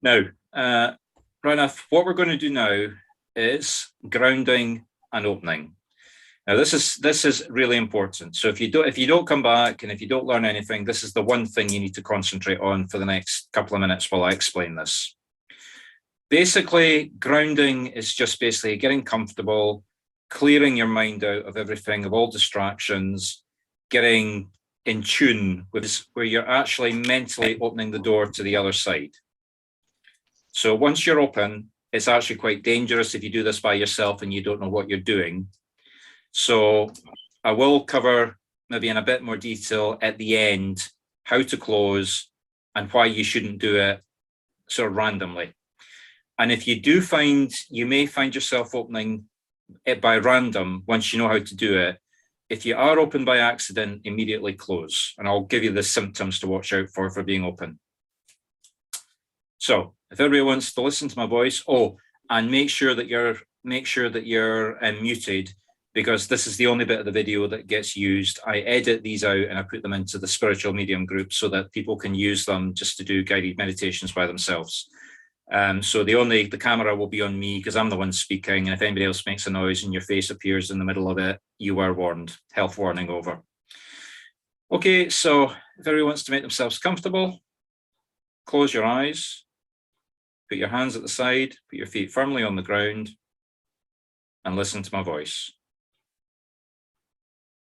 Now, right enough, what we're going to do now is grounding and opening. Now, this is really important. So if you don't come back and if you don't learn anything, this is the one thing you need to concentrate on for the next couple of minutes while I explain this. Basically, grounding is just basically getting comfortable, clearing your mind out of everything, of all distractions, getting in tune with where you're actually mentally opening the door to the other side. So once you're open, it's actually quite dangerous if you do this by yourself and you don't know what you're doing. So I will cover maybe in a bit more detail at the end how to close and why you shouldn't do it sort of randomly. And if you do find, you may find yourself opening it by random once you know how to do it. If you are open by accident, immediately close. And I'll give you the symptoms to watch out for being open. So if everybody wants to listen to my voice, and make sure that you're muted, because this is the only bit of the video that gets used. I edit these out and I put them into the spiritual medium group so that people can use them just to do guided meditations by themselves. So the camera will be on me because I'm the one speaking, and if anybody else makes a noise and your face appears in the middle of it, you are warned. Health warning over. Okay, so if everyone wants to make themselves comfortable, close your eyes, put your hands at the side, put your feet firmly on the ground, and listen to my voice.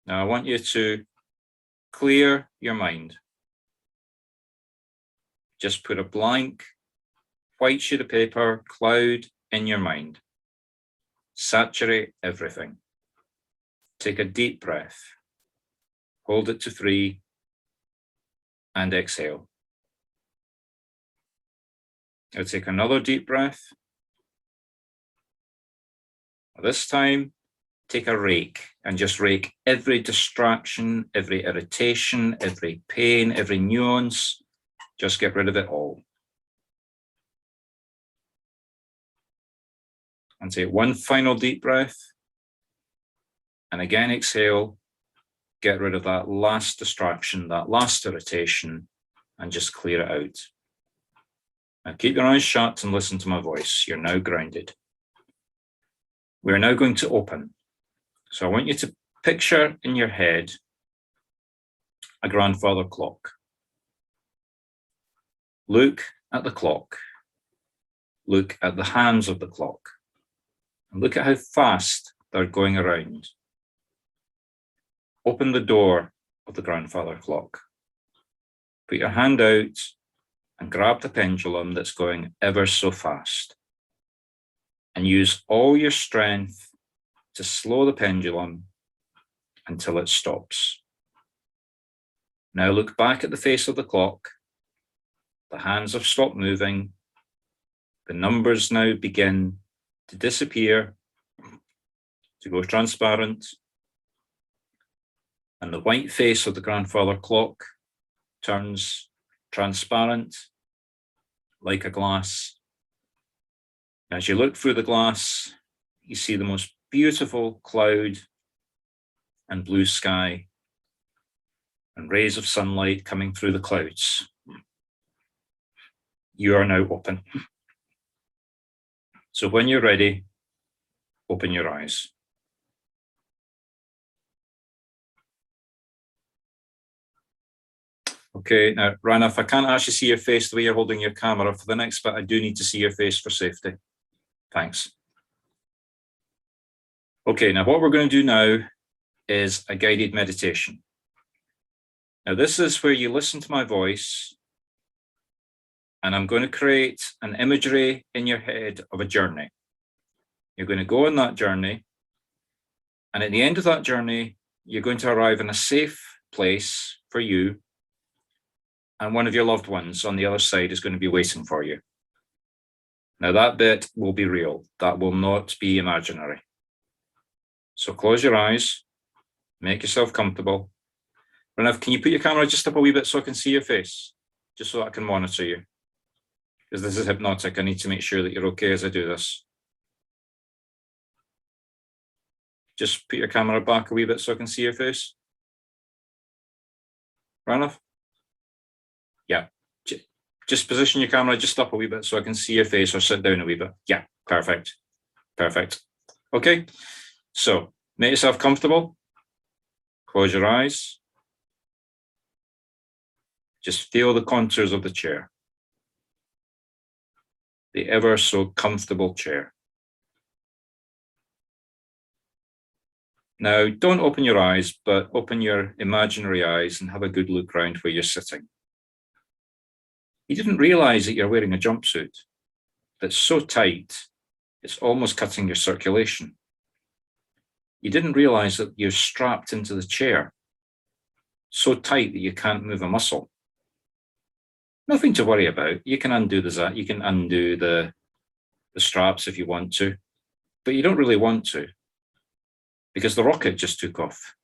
Now I want you to clear your mind. Just put a blank white sheet of paper, cloud in your mind. Saturate everything. Take a deep breath. Hold it to 3 and exhale. Now take another deep breath. This time, take a rake and just rake every distraction, every irritation, every pain, every nuance. Just get rid of it all. And take one final deep breath. And again, exhale. Get rid of that last distraction, that last irritation, and just clear it out. Now keep your eyes shut and listen to my voice. You're now grounded. We're now going to open. So I want you to picture in your head a grandfather clock. Look at the clock. Look at the hands of the clock. And look at how fast they're going around. Open the door of the grandfather clock. Put your hand out and grab the pendulum that's going ever so fast. And use all your strength to slow the pendulum until it stops. Now look back at the face of the clock. The hands have stopped moving. The numbers now begin to disappear, to go transparent. And the white face of the grandfather clock turns transparent, like a glass. As you look through the glass, you see the most beautiful cloud and blue sky and rays of sunlight coming through the clouds. You are now open. So when you're ready, open your eyes. Okay, now, Ranaf, I can't actually see your face the way you're holding your camera. For the next bit, I do need to see your face for safety. Thanks. Okay, now what we're going to do now is a guided meditation. Now, this is where you listen to my voice, and I'm going to create an imagery in your head of a journey. You're going to go on that journey, and at the end of that journey, you're going to arrive in a safe place for you, and one of your loved ones on the other side is going to be waiting for you. Now that bit will be real. That will not be imaginary. So close your eyes, make yourself comfortable. Pranav, can you put your camera just up a wee bit so I can see your face? Just so I can monitor you. Because this is hypnotic, I need to make sure that you're okay as I do this. Just put your camera back a wee bit so I can see your face. Pranav? Yeah, Just position your camera just up a wee bit so I can see your face, or sit down a wee bit. Yeah, perfect. Perfect. Okay, so make yourself comfortable. Close your eyes. Just feel the contours of the chair. The ever so comfortable chair. Now, don't open your eyes, but open your imaginary eyes and have a good look around where you're sitting. You didn't realize that you're wearing a jumpsuit that's so tight, it's almost cutting your circulation. You didn't realize that you're strapped into the chair so tight that you can't move a muscle. Nothing to worry about. You can undo the straps if you want to, but you don't really want to, because the rocket just took off.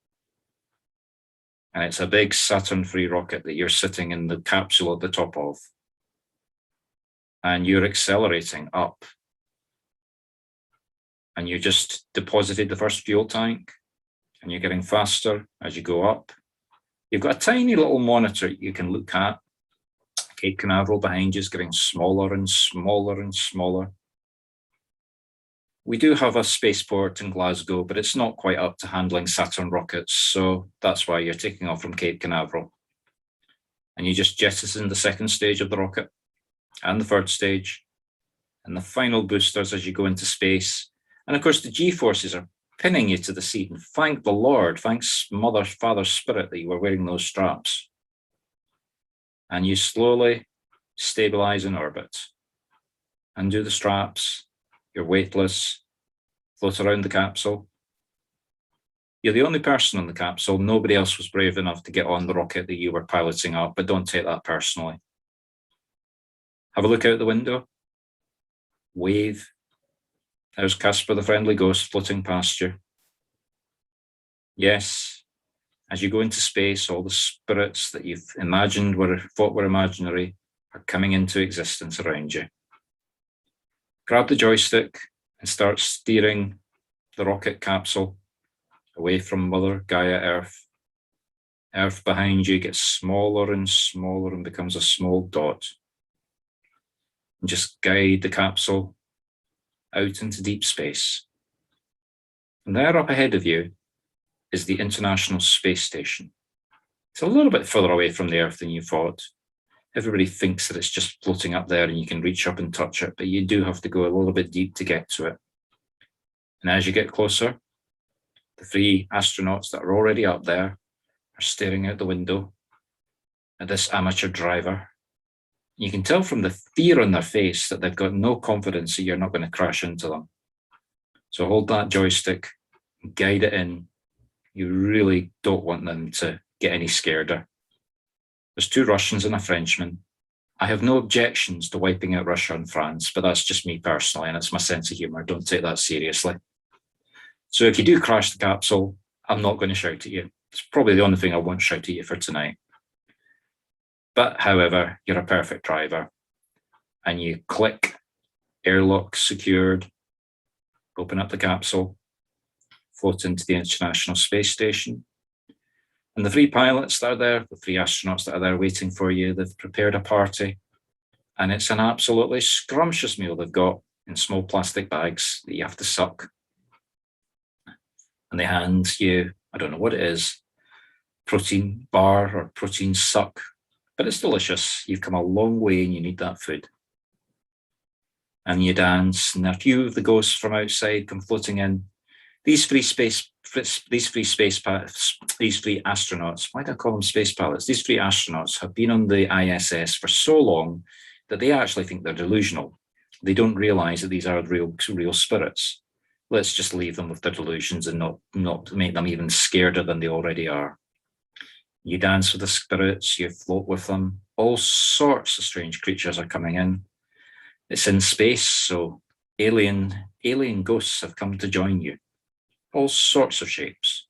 And it's a big Saturn-free rocket that you're sitting in the capsule at the top of. And you're accelerating up. And you just deposited the first fuel tank, and you're getting faster as you go up. You've got a tiny little monitor you can look at. Cape Canaveral behind you is getting smaller and smaller and smaller. We do have a spaceport in Glasgow, but it's not quite up to handling Saturn rockets, so that's why you're taking off from Cape Canaveral. And you just jettison the second stage of the rocket, and the third stage, and the final boosters as you go into space. And of course, the G-forces are pinning you to the seat, and thank the Lord, thanks Mother, Father, Spirit that you were wearing those straps. And you slowly stabilize in orbit. Undo the straps. You're weightless, float around the capsule. You're the only person on the capsule. Nobody else was brave enough to get on the rocket that you were piloting up, but don't take that personally. Have a look out the window. Wave. There's Casper the friendly ghost floating past you. Yes, as you go into space, all the spirits that you've imagined thought were imaginary are coming into existence around you. Grab the joystick and start steering the rocket capsule away from Mother Gaia Earth. Earth behind you gets smaller and smaller and becomes a small dot. And just guide the capsule out into deep space. And there up ahead of you is the International Space Station. It's a little bit further away from the Earth than you thought. Everybody thinks that it's just floating up there and you can reach up and touch it, but you do have to go a little bit deep to get to it. And as you get closer, the 3 astronauts that are already up there are staring out the window at this amateur driver. You can tell from the fear on their face that they've got no confidence that you're not going to crash into them. So hold that joystick, guide it in. You really don't want them to get any scareder. There's 2 Russians and a Frenchman. I have no objections to wiping out Russia and France, but that's just me personally, and it's my sense of humor. Don't take that seriously. So if you do crash the capsule, I'm not going to shout at you. It's probably the only thing I won't shout at you for tonight. But however, you're a perfect driver. And you click, airlock secured, open up the capsule, float into the International Space Station. And the 3 pilots that are there, the 3 astronauts that are there waiting for you, they've prepared a party. And it's an absolutely scrumptious meal they've got in small plastic bags that you have to suck. And they hand you, I don't know what it is, protein bar or protein suck, but it's delicious. You've come a long way and you need that food. And you dance, and a few of the ghosts from outside come floating in. These three astronauts, why do I call them space pilots? These 3 astronauts have been on the ISS for so long that they actually think they're delusional. They don't realize that these are real spirits. Let's just leave them with their delusions and not make them even scareder than they already are. You dance with the spirits, you float with them. All sorts of strange creatures are coming in. It's in space, so alien ghosts have come to join you. All sorts of shapes.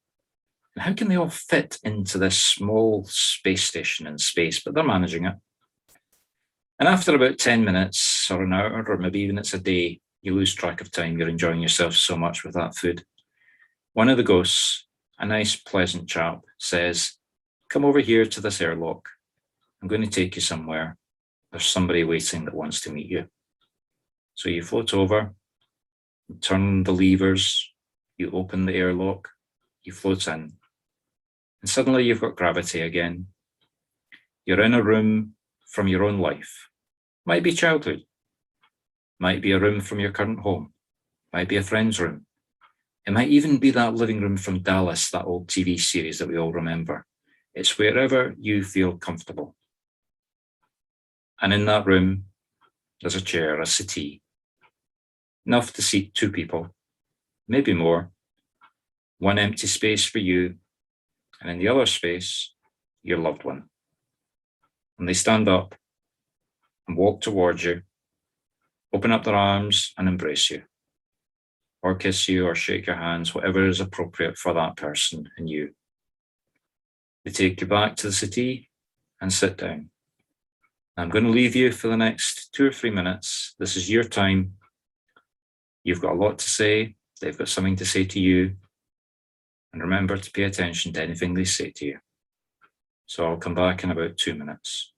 And how can they all fit into this small space station in space? But they're managing it. And after about 10 minutes or an hour, or maybe even it's a day, you lose track of time. You're enjoying yourself so much with that food. One of the ghosts, a nice, pleasant chap, says, "Come over here to this airlock. I'm going to take you somewhere. there's somebody waiting that wants to meet you. So you float over, you turn the levers, you open the airlock, you float in, and suddenly you've got gravity again. You're in a room from your own life. Might be childhood, might be a room from your current home, might be a friend's room. It might even be that living room from Dallas, that old TV series that we all remember. It's wherever you feel comfortable. And in that room, there's a chair, a settee, enough to seat 2 people, maybe more. One empty space for you, and in the other space, your loved one. And they stand up and walk towards you, open up their arms and embrace you, or kiss you or shake your hands, whatever is appropriate for that person and you. They take you back to the settee and sit down. I'm going to leave you for the next 2 or 3 minutes. This is your time. You've got a lot to say. They've got something to say to you. And remember to pay attention to anything they say to you. So I'll come back in about 2 minutes.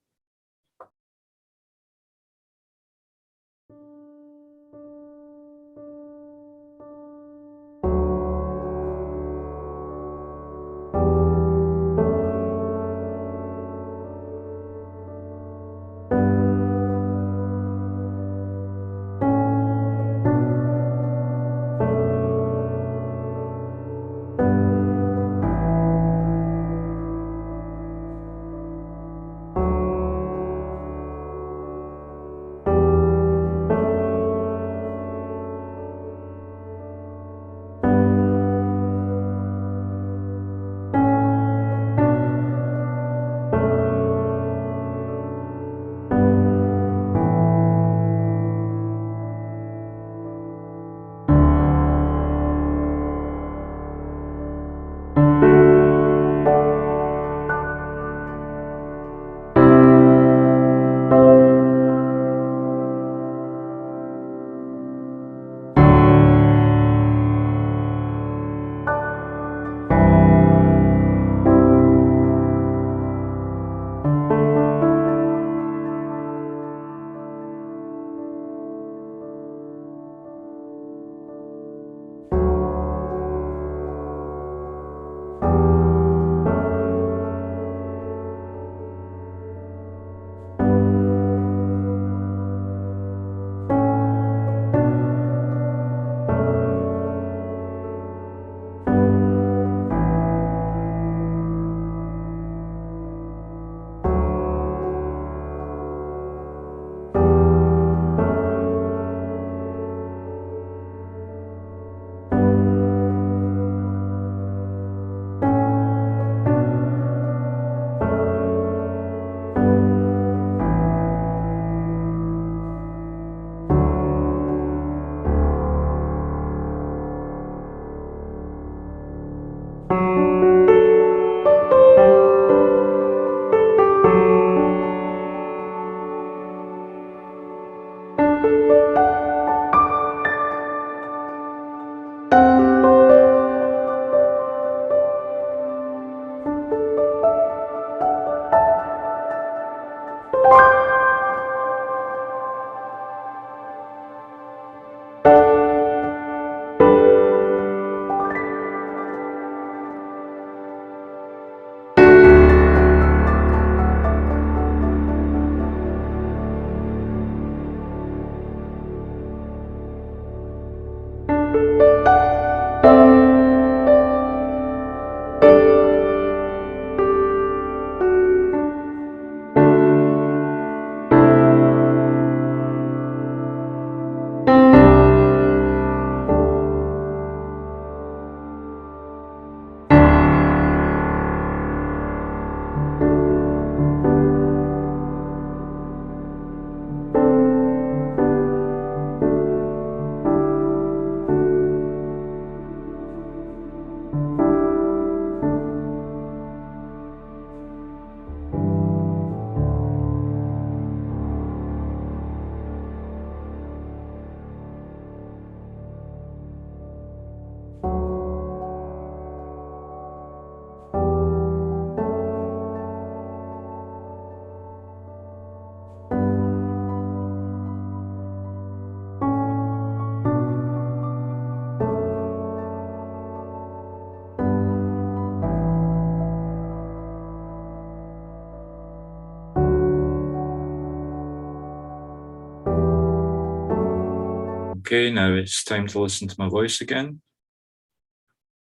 Okay, now it's time to listen to my voice again.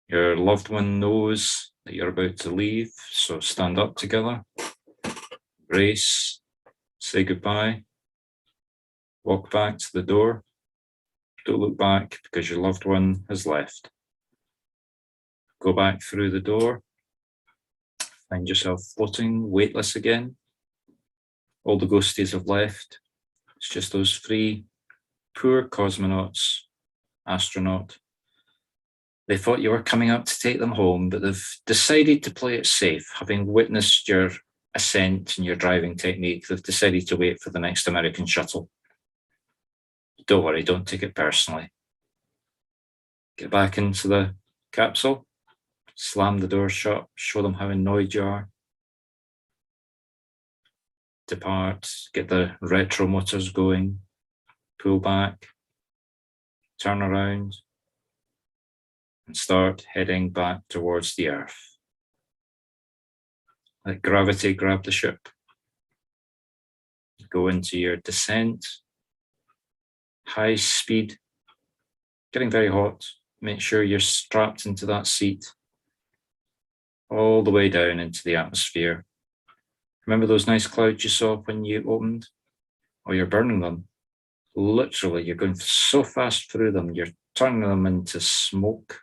Your loved one knows that you're about to leave, so stand up together, embrace, say goodbye, walk back to the door. Don't look back because your loved one has left. Go back through the door, find yourself floating, weightless again. All the ghosties have left. It's just those three poor cosmonauts, astronaut. They thought you were coming up to take them home, but they've decided to play it safe. Having witnessed your ascent and your driving technique, they've decided to wait for the next American shuttle. Don't worry, don't take it personally. Get back into the capsule, slam the door shut, show them how annoyed you are. Depart, get the retro motors going, pull back, turn around, and start heading back towards the Earth. Let gravity grab the ship. Go into your descent, high speed, getting very hot. Make sure you're strapped into that seat, all the way down into the atmosphere. Remember those nice clouds you saw when you opened? Oh, you're burning them. Literally, you're going so fast through them, you're turning them into smoke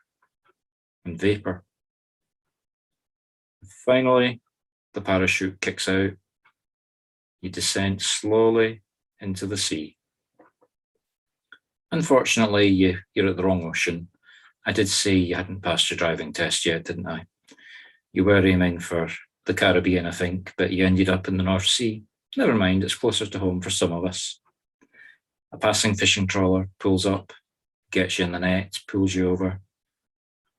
and vapor. Finally, the parachute kicks out. You descend slowly into the sea. Unfortunately, you're at the wrong ocean. I did say you hadn't passed your driving test yet, didn't I? You were aiming for the Caribbean, I think, but you ended up in the North Sea. Never mind, it's closer to home for some of us. A passing fishing trawler pulls up, gets you in the net, pulls you over.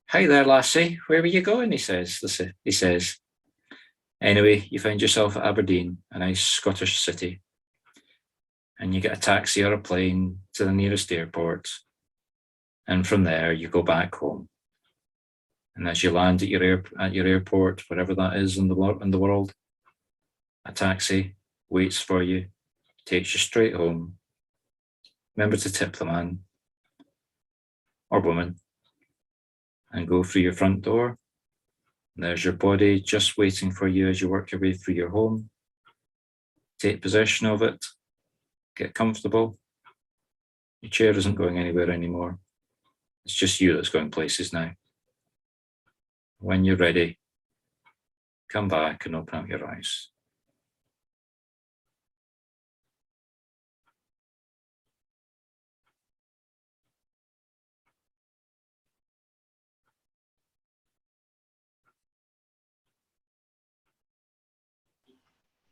Hi there, lassie, where were you going? He says. Anyway, you find yourself at Aberdeen, a nice Scottish city, and you get a taxi or a plane to the nearest airport. And from there, you go back home. And as you land at your airport, wherever that is in the world, a taxi waits for you, takes you straight home. Remember to tip the man or woman and go through your front door. And there's your body just waiting for you as you work your way through your home. Take possession of it, get comfortable. Your chair isn't going anywhere anymore. It's just you that's going places now. When you're ready, come back and open up your eyes.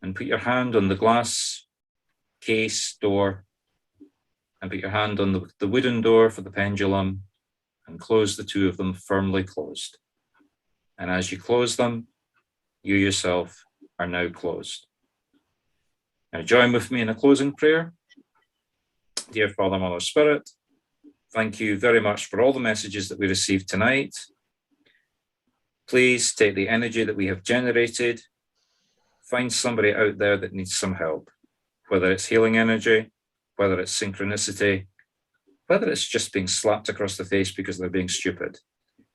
And put your hand on the glass case door, and put your hand on the wooden door for the pendulum, and close the two of them firmly closed. And as you close them, you yourself are now closed. Now join with me in a closing prayer. Dear Father, Mother, Spirit, thank you very much for all the messages that we received tonight. Please take the energy that we have generated, find somebody out there that needs some help, whether it's healing energy, whether it's synchronicity, whether it's just being slapped across the face because they're being stupid.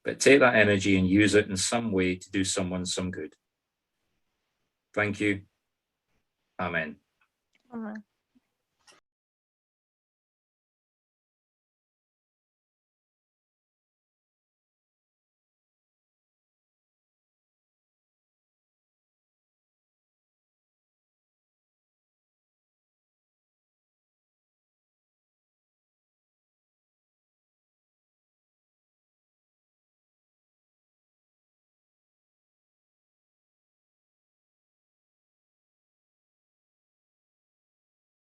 But take that energy and use it in some way to do someone some good. Thank you. Amen. Amen.